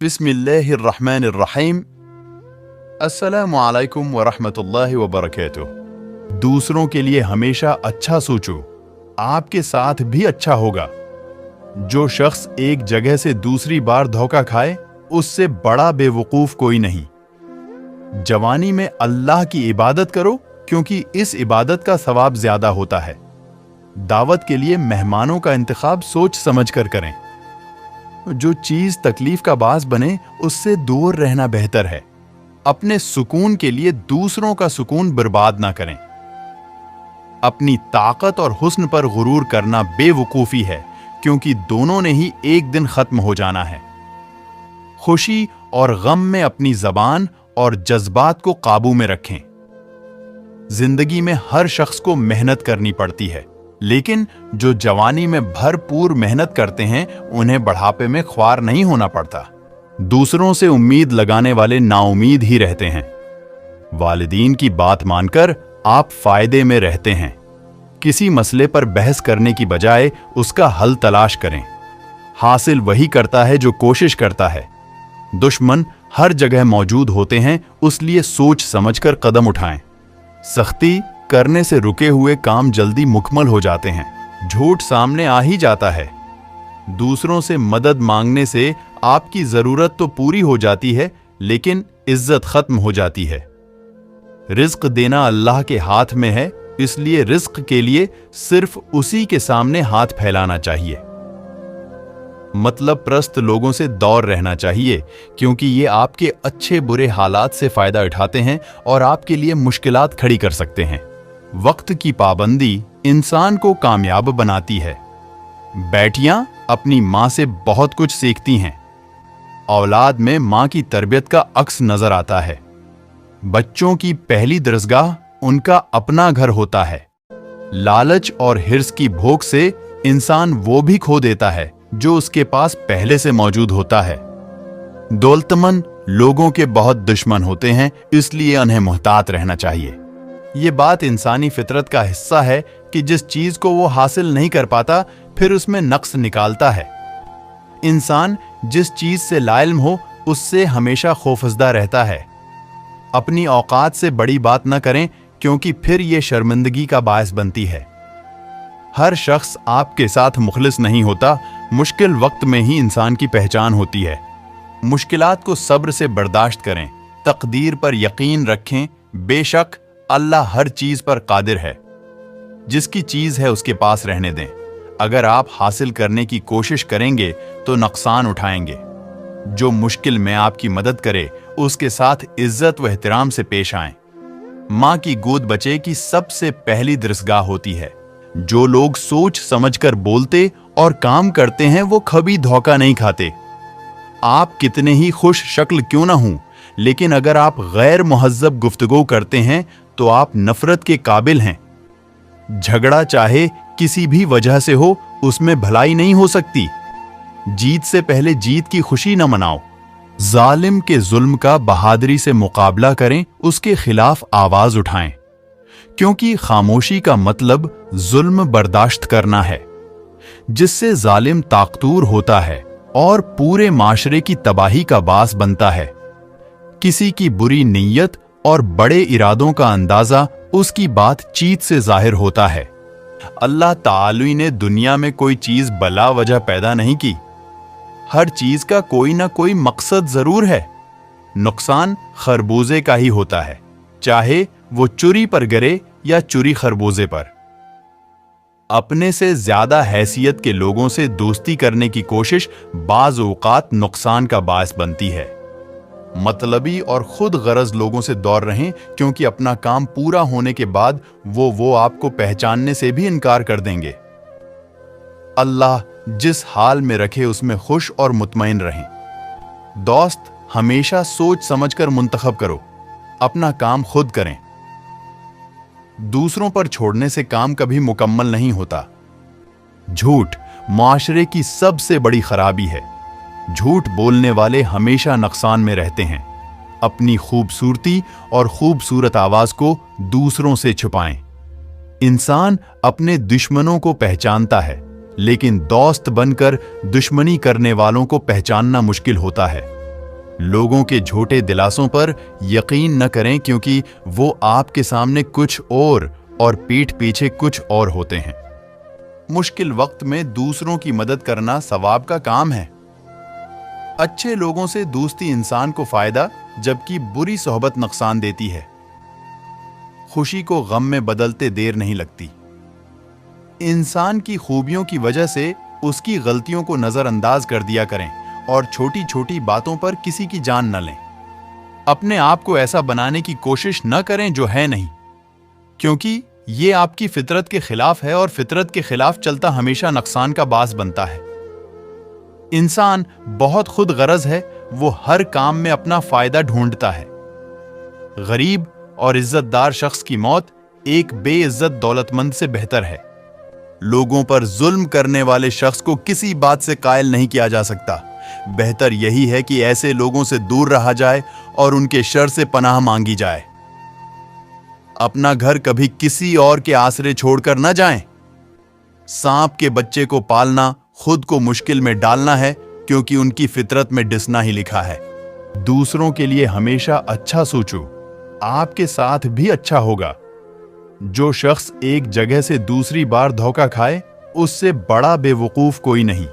बिस्मिल्लाहिर्रहमानिर्रहीम। अस्सलामु अलैकुम वरहमतुल्लाहि वबरकातुह। दूसरों के लिए हमेशा अच्छा सोचो, आपके साथ भी अच्छा होगा। जो शख्स एक जगह से दूसरी बार धोखा खाए, उससे बड़ा बेवकूफ कोई नहीं। जवानी में अल्लाह की इबादत करो, क्योंकि इस इबादत का सवाब ज्यादा होता है। दावत के लिए मेहमानों का इंतखाब सोच समझ कर करें। जो चीज तकलीफ का बास बने, उससे दूर रहना बेहतर है। अपने सुकून के लिए दूसरों का सुकून बर्बाद ना करें। अपनी ताकत और हुस्न पर गुरूर करना बेवकूफी है, क्योंकि दोनों ने ही एक दिन खत्म हो जाना है। खुशी और गम में अपनी जबान और जज्बात को काबू में रखें। जिंदगी में हर शख्स को मेहनत करनी पड़ती है, लेकिन जो जवानी में भरपूर मेहनत करते हैं, उन्हें बुढ़ापे में ख्वार नहीं होना पड़ता। दूसरों से उम्मीद लगाने वाले नाउम्मीद ही रहते हैं। वालिदीन की बात मानकर आप फायदे में रहते हैं। किसी मसले पर बहस करने की बजाय उसका हल तलाश करें। हासिल वही करता है जो कोशिश करता है। दुश्मन हर जगह मौजूद होते हैं, उसलिए सोच समझकर कदम उठाएं। सख्ती करने से रुके हुए काम जल्दी मुकम्मल हो जाते हैं। झूठ सामने आ ही जाता है। दूसरों से मदद मांगने से आपकी जरूरत तो पूरी हो जाती है, लेकिन इज्जत खत्म हो जाती है। रिज्क देना अल्लाह के हाथ में है, इसलिए रिज्क के लिए सिर्फ उसी के सामने हाथ फैलाना चाहिए। मतलब प्रस्त लोगों से दूर रहना चाहिए, क्योंकि ये आपके अच्छे बुरे हालात से फायदा उठाते हैं और आपके लिए मुश्किलात खड़ी कर सकते हैं। वक्त की पाबंदी इंसान को कामयाब बनाती है। बेटियां अपनी मां से बहुत कुछ सीखती हैं। औलाद में मां की तरबियत का अक्स नजर आता है। बच्चों की पहली दरसगाह उनका अपना घर होता है। लालच और हिर्स की भूख से इंसान वो भी खो देता है जो उसके पास पहले से मौजूद होता है। दौलतमंद लोगों के बहुत दुश्मन होते हैं, इसलिए उन्हें मुहतात रहना चाहिए। ये बात इंसानी फितरत का हिस्सा है कि जिस चीज को वो हासिल नहीं कर पाता, फिर उसमें नक्स निकालता है। इंसान जिस चीज से लाइल्म हो, उससे हमेशा खौफजदा रहता है। अपनी औकात से बड़ी बात न करें, क्योंकि फिर ये शर्मिंदगी का बायस बनती है। हर शख्स आपके साथ मुखलिस नहीं होता। मुश्किल वक्त में ही इंसान की पहचान होती है। मुश्किलात को सब्र से बर्दाश्त करें। तकदीर पर यकीन रखें। बेशक अल्लाह हर चीज पर कादिर है। जिसकी चीज है उसके पास रहने दें। अगर आप हासिल करने की कोशिश करेंगे तो नुकसान उठाएंगे। जो मुश्किल में आपकी मदद करे, उसके साथ इज्जत व एहतराम से पेश आएं। मां की गोद बच्चे की सबसे पहली दरसगाह होती है। जो लोग सोच समझकर बोलते और काम करते हैं, वो कभी धोखा नहीं खाते। आप कितने ही खुश शक्ल क्यों ना हों, लेकिन अगर आप गैर मुहज्जब गुफ्तगू करते हैं तो आप नफरत के काबिल हैं। झगड़ा चाहे किसी भी वजह से हो, उसमें भलाई नहीं हो सकती। जीत से पहले जीत की खुशी न मनाओ। जालिम के जुल्म का बहादुरी से मुकाबला करें, उसके खिलाफ आवाज उठाएं, क्योंकि खामोशी का मतलब जुल्म बर्दाश्त करना है, जिससे जालिम ताकतूर होता है और पूरे माशरे की तबाही का बास बनता है। किसी की बुरी नीयत और बड़े इरादों का अंदाजा उसकी बातचीत से जाहिर होता है। अल्लाह ताला ने दुनिया में कोई चीज बला वजह पैदा नहीं की। हर चीज का कोई ना कोई मकसद जरूर है। नुकसान खरबूजे का ही होता है, चाहे वो चुरी पर गिरे या चुरी खरबूजे पर। अपने से ज्यादा हैसियत के लोगों से दोस्ती करने की कोशिश बाज औकात नुकसान का बायस बनती है। मतलबी और खुद गरज लोगों से दूर रहें, क्योंकि अपना काम पूरा होने के बाद वो आपको पहचानने से भी इनकार कर देंगे। अल्लाह जिस हाल में रखे उसमें खुश और मुतमईन रहें। दोस्त हमेशा सोच समझकर मुंतखब करो। अपना काम खुद करें। दूसरों पर छोड़ने से काम कभी मुकम्मल नहीं होता। झूठ माशरे की सबसे बड़ी खराबी है। झूठ बोलने वाले हमेशा नुकसान में रहते हैं। अपनी खूबसूरती और खूबसूरत आवाज को दूसरों से छुपाएं। इंसान अपने दुश्मनों को पहचानता है, लेकिन दोस्त बनकर दुश्मनी करने वालों को पहचानना मुश्किल होता है। लोगों के झूठे दिलासों पर यकीन न करें, क्योंकि वो आपके सामने कुछ और पीठ पीछे कुछ और होते हैं। मुश्किल वक्त में दूसरों की मदद करना सवाब का काम है। अच्छे लोगों से दोस्ती इंसान को फायदा, जबकि बुरी सोहबत नुकसान देती है। खुशी को गम में बदलते देर नहीं लगती। इंसान की खूबियों की वजह से उसकी गलतियों को नजरअंदाज कर दिया करें और छोटी छोटी बातों पर किसी की जान न लें। अपने आप को ऐसा बनाने की कोशिश न करें जो है नहीं, क्योंकि ये आपकी फितरत के खिलाफ है और फितरत के खिलाफ चलता हमेशा नुकसान का बास बनता है। इंसान बहुत खुद गरज है, वो हर काम में अपना फायदा ढूंढता है। गरीब और इज्जतदार शख्स की मौत एक बेइज्जत दौलतमंद से बेहतर है। लोगों पर जुल्म करने वाले शख्स को किसी बात से कायल नहीं किया जा सकता। बेहतर यही है कि ऐसे लोगों से दूर रहा जाए और उनके शर से पनाह मांगी जाए। अपना घर कभी किसी और के आसरे छोड़कर न जाएं। सांप के बच्चे को पालना खुद को मुश्किल में डालना है, क्योंकि उनकी फितरत में डिसना ही लिखा है। दूसरों के लिए हमेशा अच्छा सोचो, आपके साथ भी अच्छा होगा। जो शख्स एक जगह से दूसरी बार धोखा खाए, उससे बड़ा बेवकूफ कोई नहीं।